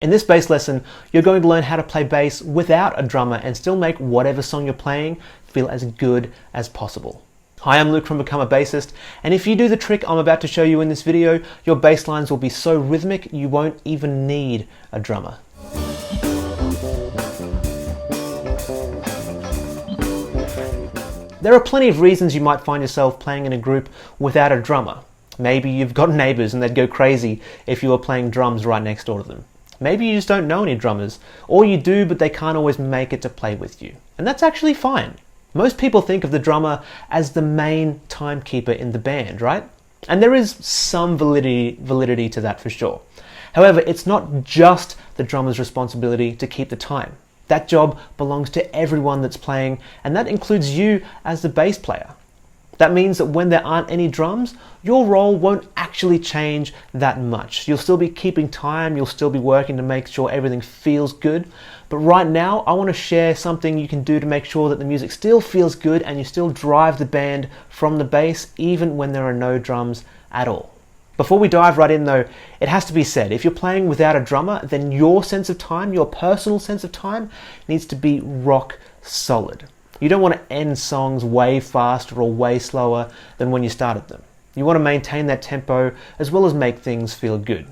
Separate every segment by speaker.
Speaker 1: In this bass lesson, you're going to learn how to play bass without a drummer and still make whatever song you're playing feel as good as possible. Hi, I'm Luke from Become a Bassist, and if you do the trick I'm about to show you in this video, your bass lines will be so rhythmic you won't even need a drummer. There are plenty of reasons you might find yourself playing in a group without a drummer. Maybe you've got neighbors and they'd go crazy if you were playing drums right next door to them. Maybe you just don't know any drummers, or you do but they can't always make it to play with you. And that's actually fine. Most people think of the drummer as the main timekeeper in the band, right? And there is some validity to that for sure. However, it's not just the drummer's responsibility to keep the time. That job belongs to everyone that's playing, and that includes you as the bass player. That means that when there aren't any drums, your role won't actually change that much. You'll still be keeping time, you'll still be working to make sure everything feels good. But right now, I want to share something you can do to make sure that the music still feels good and you still drive the band from the bass even when there are no drums at all. Before we dive right in though, it has to be said, if you're playing without a drummer, then your sense of time, your personal sense of time, needs to be rock solid. You don't want to end songs way faster or way slower than when you started them. You want to maintain that tempo as well as make things feel good.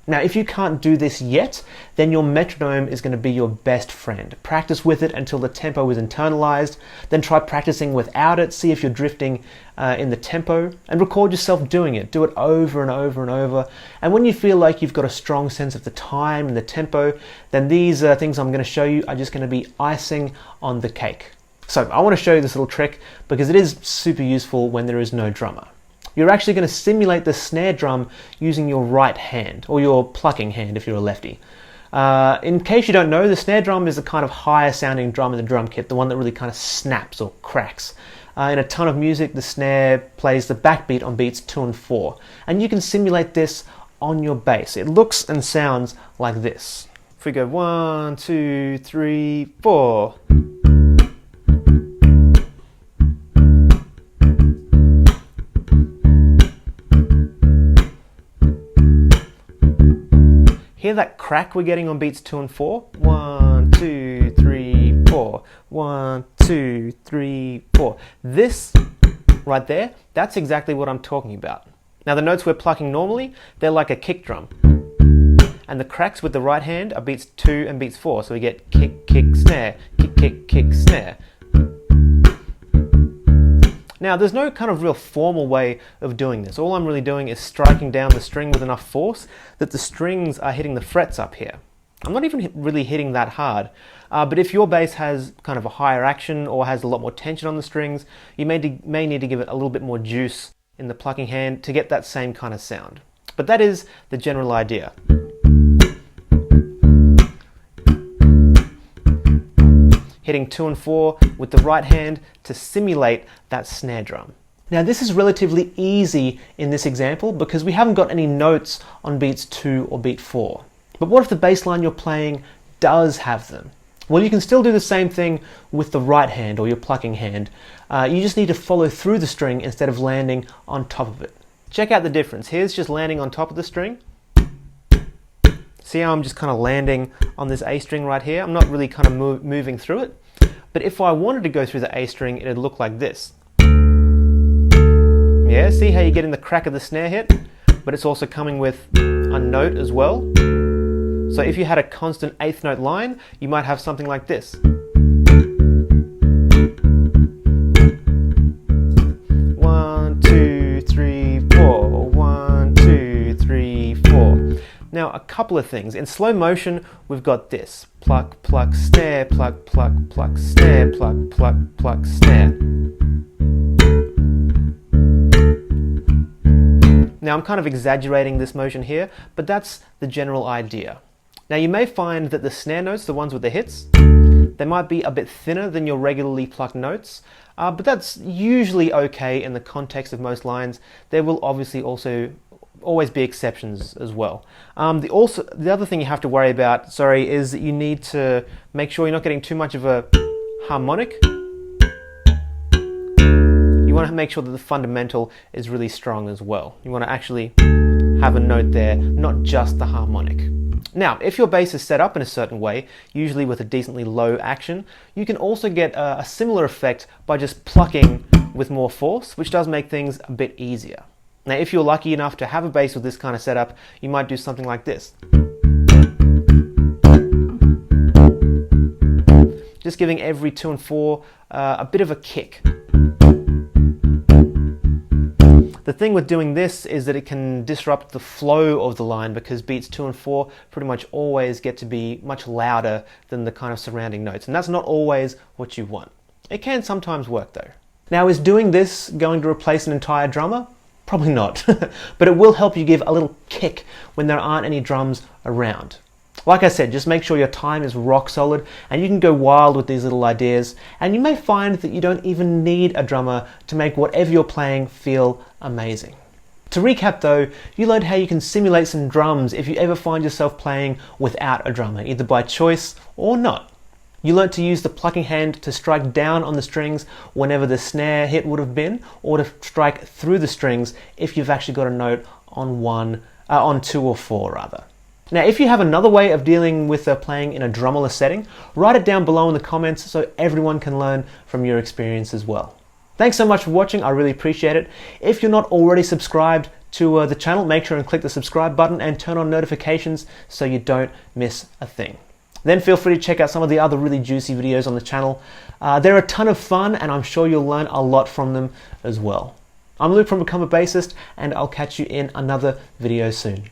Speaker 1: Now, if you can't do this yet, then your metronome is going to be your best friend. Practice with it until the tempo is internalized, then try practicing without it, see if you're drifting in the tempo, and record yourself doing it. Do it over and over and over. And when you feel like you've got a strong sense of the time and the tempo, then these things I'm going to show you are just going to be icing on the cake. So I want to show you this little trick because it is super useful when there is no drummer. You're actually going to simulate the snare drum using your right hand, or your plucking hand if you're a lefty. In case you don't know, the snare drum is the kind of higher sounding drum in the drum kit, the one that really kind of snaps or cracks. In a ton of music, the snare plays the backbeat on beats 2 and 4, and you can simulate this on your bass. It looks and sounds like this. If we go 1, 2, 3, 4. Hear that crack we're getting on beats 2 and 4? 1, 2, 3, 4. 1, 2, 3, 4. This right there, that's exactly what I'm talking about. Now the notes we're plucking normally, they're like a kick drum. And the cracks with the right hand are beats 2 and beats 4. So we get kick, kick, snare, kick, kick, kick, snare. Now, there's no kind of real formal way of doing this. All I'm really doing is striking down the string with enough force that the strings are hitting the frets up here. I'm not even really hitting that hard, but if your bass has kind of a higher action or has a lot more tension on the strings, you may need to give it a little bit more juice in the plucking hand to get that same kind of sound. But that is the general idea. Hitting 2 and 4 with the right hand to simulate that snare drum. Now this is relatively easy in this example because we haven't got any notes on beats 2 or beat 4. But what if the bass line you're playing does have them? Well, you can still do the same thing with the right hand or your plucking hand. You just need to follow through the string instead of landing on top of it. Check out the difference. Here's just landing on top of the string. See how I'm just kind of landing on this A string right here? I'm not really kind of moving through it. But if I wanted to go through the A string, it'd look like this. Yeah, see how you're getting the crack of the snare hit? But it's also coming with a note as well. So if you had a constant 8th note line, you might have something like this. 1, 2, 3, 4. 1, 2, 3, 4. Now, a couple of things. In slow motion, we've got this. Pluck, pluck, snare, pluck, pluck, pluck, snare, pluck, pluck, pluck, snare. Now, I'm kind of exaggerating this motion here, but that's the general idea. Now, you may find that the snare notes, the ones with the hits, they might be a bit thinner than your regularly plucked notes, but that's usually okay in the context of most lines. There will obviously also always be exceptions as well. The other thing you have to worry about, is that you need to make sure you're not getting too much of a harmonic. You want to make sure that the fundamental is really strong as well. You want to actually have a note there, not just the harmonic. Now, if your bass is set up in a certain way, usually with a decently low action, you can also get a similar effect by just plucking with more force, which does make things a bit easier. Now, if you're lucky enough to have a bass with this kind of setup, you might do something like this. Just giving every 2 and 4 a bit of a kick. The thing with doing this is that it can disrupt the flow of the line, because beats 2 and 4 pretty much always get to be much louder than the kind of surrounding notes, and that's not always what you want. It can sometimes work though. Now, is doing this going to replace an entire drummer? Probably not, but it will help you give a little kick when there aren't any drums around. Like I said, just make sure your time is rock solid and you can go wild with these little ideas, and you may find that you don't even need a drummer to make whatever you're playing feel amazing. To recap though, you learned how you can simulate some drums if you ever find yourself playing without a drummer, either by choice or not. You learned to use the plucking hand to strike down on the strings whenever the snare hit would have been, or to strike through the strings if you've actually got a note on 2 or 4 rather. Now, if you have another way of dealing with playing in a drummerless setting, write it down below in the comments so everyone can learn from your experience as well. Thanks so much for watching, I really appreciate it. If you're not already subscribed to the channel, make sure and click the subscribe button and turn on notifications so you don't miss a thing. Then feel free to check out some of the other really juicy videos on the channel. They're a ton of fun and I'm sure you'll learn a lot from them as well. I'm Luke from Become a Bassist, and I'll catch you in another video soon.